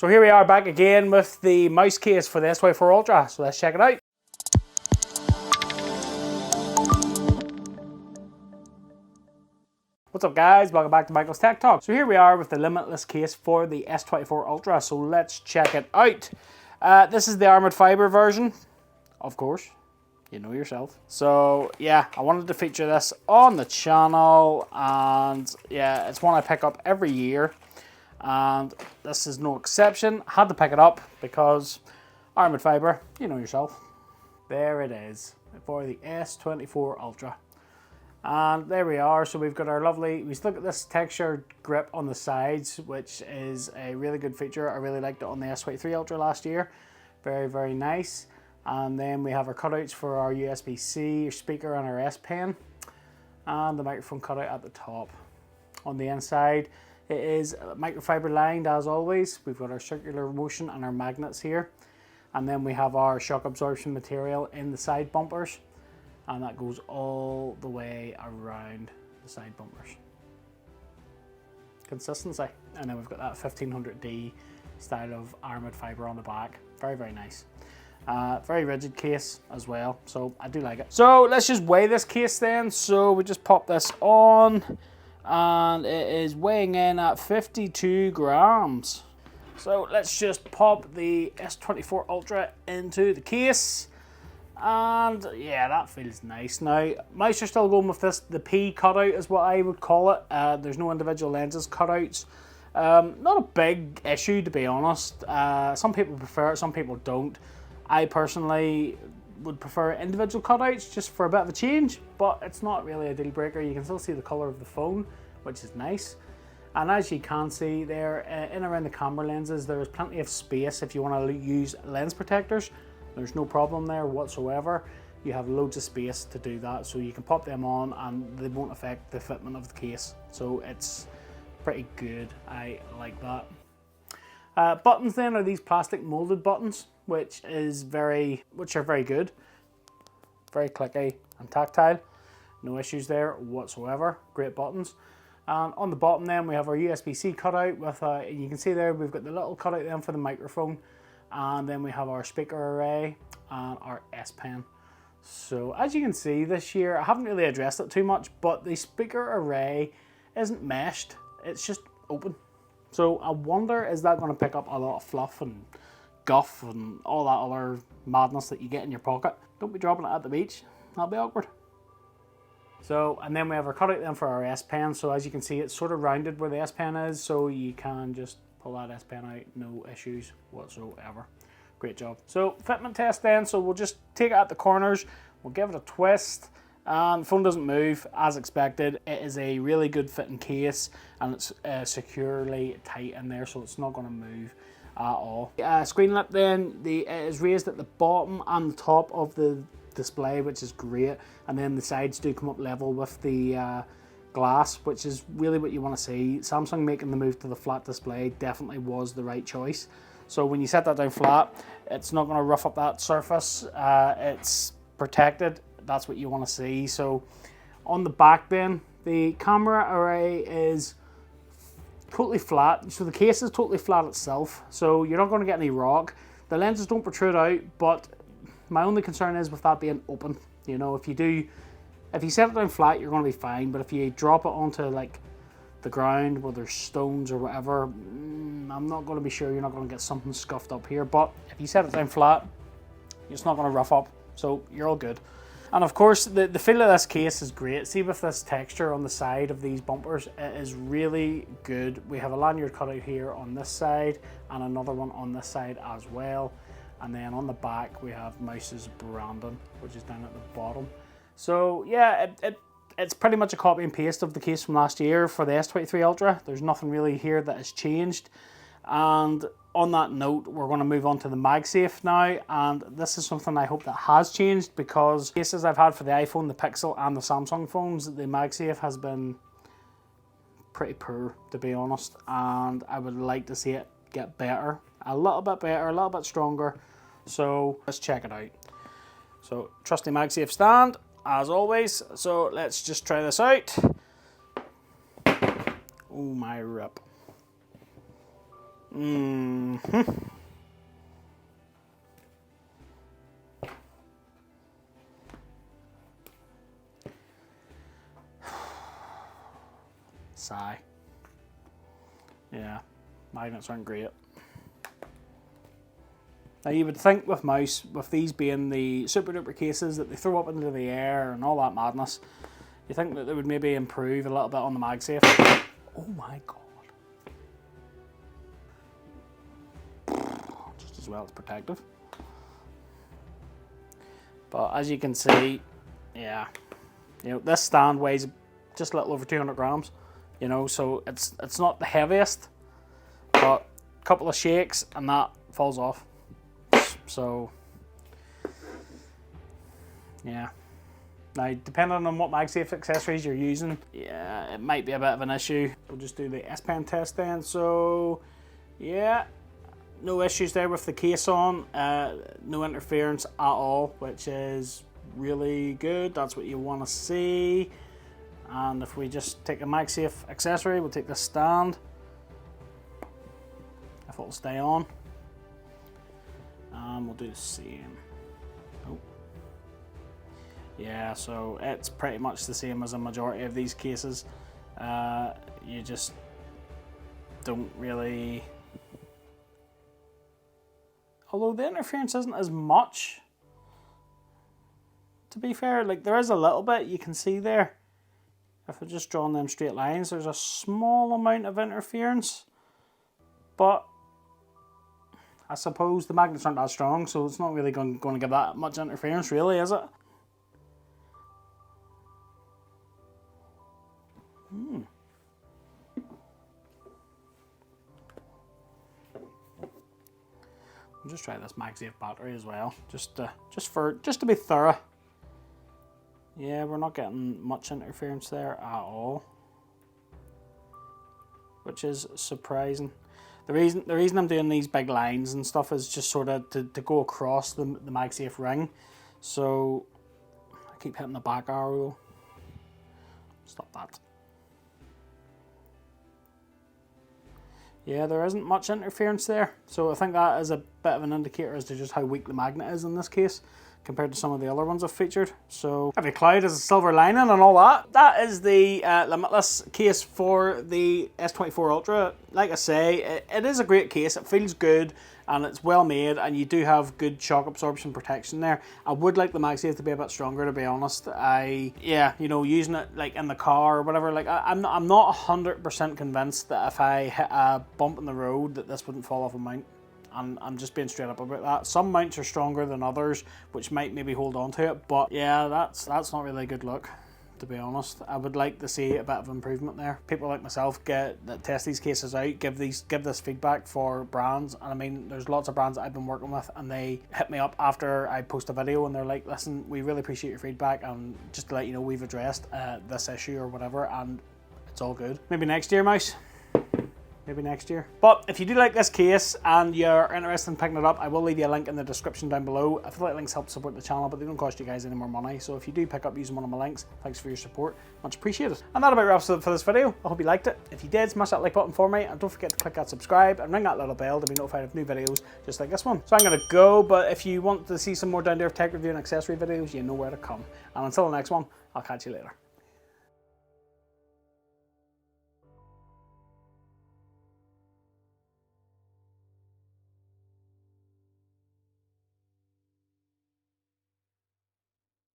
So here we are back again with the mouse case for the S24 Ultra, so let's check it out. What's up guys, welcome back to Michael's Tech Talk. So here we are with the Limitless case for the S24 Ultra, so let's check it out. This is the armored fiber version, of course, you know yourself. So yeah, I wanted to feature this on the channel, and yeah, it's one I pick up every year. And this is no exception. I had to pick it up because armored fiber, you know yourself. There it is for the S24 Ultra. And there we are. So we've got our lovely, we look at this textured grip on the sides, which is a really good feature. I really liked it on the S23 Ultra last year. Very, very nice. And then we have our cutouts for our USB-C, our speaker and our S Pen. And the microphone cutout at the top. On the inside, it is microfiber lined as always. We've got our circular motion and our magnets here. And then we have our shock absorption material in the side bumpers. And that goes all the way around the side bumpers. Consistency. And then we've got that 1500D style of armored fiber on the back. Very, very nice. Very rigid case as well, so I do like it. So let's just weigh this case then. So we just pop this on, and it is weighing in at 52 grams. So let's just pop the S24 Ultra into the case. And yeah, that feels nice. Now, mice are still going with this, the P cutout is what I would call it. There's no individual lenses cutouts. Not a big issue, to be honest. Some people prefer it, some people don't. I personally would prefer individual cutouts just for a bit of a change, but it's not really a deal breaker. You can still see the color of the phone, which is nice. And as you can see there, in around the camera lenses, there is plenty of space if you want to use lens protectors. There's no problem there whatsoever. You have loads of space to do that, so you can pop them on and they won't affect the fitment of the case. So it's pretty good. I like that. Buttons then are these plastic molded buttons, which are very good. Very clicky and tactile. No issues there whatsoever. Great buttons. And on the bottom then we have our USB-C cutout with you can see there we've got the little cutout then for the microphone, and then we have our speaker array and our S Pen. So as you can see this year, I haven't really addressed it too much, but the speaker array isn't meshed, it's just open. So I wonder, is that going to pick up a lot of fluff and guff and all that other madness that you get in your pocket? Don't be dropping it at the beach, that'll be awkward. So, and then we have our cutout then for our S Pen. So as you can see, it's sort of rounded where the S Pen is, so you can just pull that S Pen out, no issues whatsoever. Great job. So fitment test then, so we'll just take it at the corners, we'll give it a twist, and the phone doesn't move as expected. It is a really good fitting case, and it's securely tight in there, so it's not going to move at all. Screen lip then, it is raised at the bottom and the top of the display, which is great, and then the sides do come up level with the glass, which is really what you want to see. Samsung making the move to the flat display definitely was the right choice. So when you set that down flat, it's not going to rough up that surface. It's protected. That's what you want to see. So on the back then, the camera array is totally flat. So the case is totally flat itself. So you're not going to get any rock. The lenses don't protrude out, but my only concern is with that being open. You know, if you set it down flat, you're going to be fine. But if you drop it onto like the ground where there's stones or whatever, I'm not going to be sure. You're not going to get something scuffed up here. But if you set it down flat, it's not going to rough up. So you're all good. And of course, the feel of this case is great. See, with this texture on the side of these bumpers, it is really good. We have a lanyard cutout here on this side and another one on this side as well. And then on the back, we have Mouse's branding, which is down at the bottom. So yeah, it's pretty much a copy and paste of the case from last year for the S23 Ultra. There's nothing really here that has changed. And on that note, we're going to move on to the Magsafe now, and this is something I hope that has changed, because cases I've had for the iPhone, the Pixel and the Samsung phones, the Magsafe has been pretty poor, to be honest, and I would like to see it get better, a little bit better, a little bit stronger. So let's check it out. So trusty Magsafe stand as always, so let's just try this out. Oh my rip. Sigh. Yeah, magnets aren't great. Now you would think with Mous, with these being the super duper cases that they throw up into the air and all that madness, you think that they would maybe improve a little bit on the Magsafe. Oh my god. Just as well, it's protective. But as you can see, yeah, you know, this stand weighs just a little over 200 grams, you know, so it's not the heaviest, but a couple of shakes and that falls off. So, yeah. Now, depending on what Magsafe accessories you're using, yeah, it might be a bit of an issue. We'll just do the S-Pen test then. So, yeah, no issues there with the case on. No interference at all, which is really good. That's what you want to see. And if we just take a Magsafe accessory, we'll take the stand. If it'll stay on. And we'll do the same. Oh. Yeah, so it's pretty much the same as a majority of these cases. You just don't really... Although the interference isn't as much, to be fair. Like, there is a little bit you can see there. If we're just drawing them straight lines, there's a small amount of interference. But I suppose the magnets aren't that strong, so it's not really going to give that much interference, really, is it? I'll just try this Magsafe battery as well, just to be thorough. Yeah, we're not getting much interference there at all, which is surprising. The reason I'm doing these big lines and stuff is just sort of to go across the Magsafe ring. So I keep hitting the back arrow. Stop that. Yeah, there isn't much interference there. So I think that is a bit of an indicator as to just how weak the magnet is in this case, compared to some of the other ones I've featured. So every cloud has a silver lining and all that. That is the Limitless case for the S24 Ultra. Like I say, it is a great case. It feels good and it's well made, and you do have good shock absorption protection there. I would like the Magsafe to be a bit stronger, to be honest. Yeah, you know, using it like in the car or whatever, like I'm not 100% convinced that if I hit a bump in the road that this wouldn't fall off a mount. I'm just being straight up about that. Some mounts are stronger than others, which might maybe hold on to it, but yeah, that's not really a good look, to be honest. I would like to see a bit of improvement there. People like myself that test these cases out, give this feedback for brands, and I mean, there's lots of brands that I've been working with, and they hit me up after I post a video, and they're like, listen, we really appreciate your feedback, and just to let you know, we've addressed this issue or whatever, and it's all good. Maybe next year, Mous. Maybe next year. But if you do like this case and you're interested in picking it up, I will leave you a link in the description down below. Affiliate links help support the channel, but they don't cost you guys any more money. So if you do pick up using one of my links, thanks for your support. Much appreciated. And that about wraps it up for this video. I hope you liked it. If you did, smash that like button for me, and don't forget to click that subscribe and ring that little bell to be notified of new videos just like this one. So I'm going to go, but if you want to see some more down-to-earth tech review and accessory videos, you know where to come. And until the next one, I'll catch you later.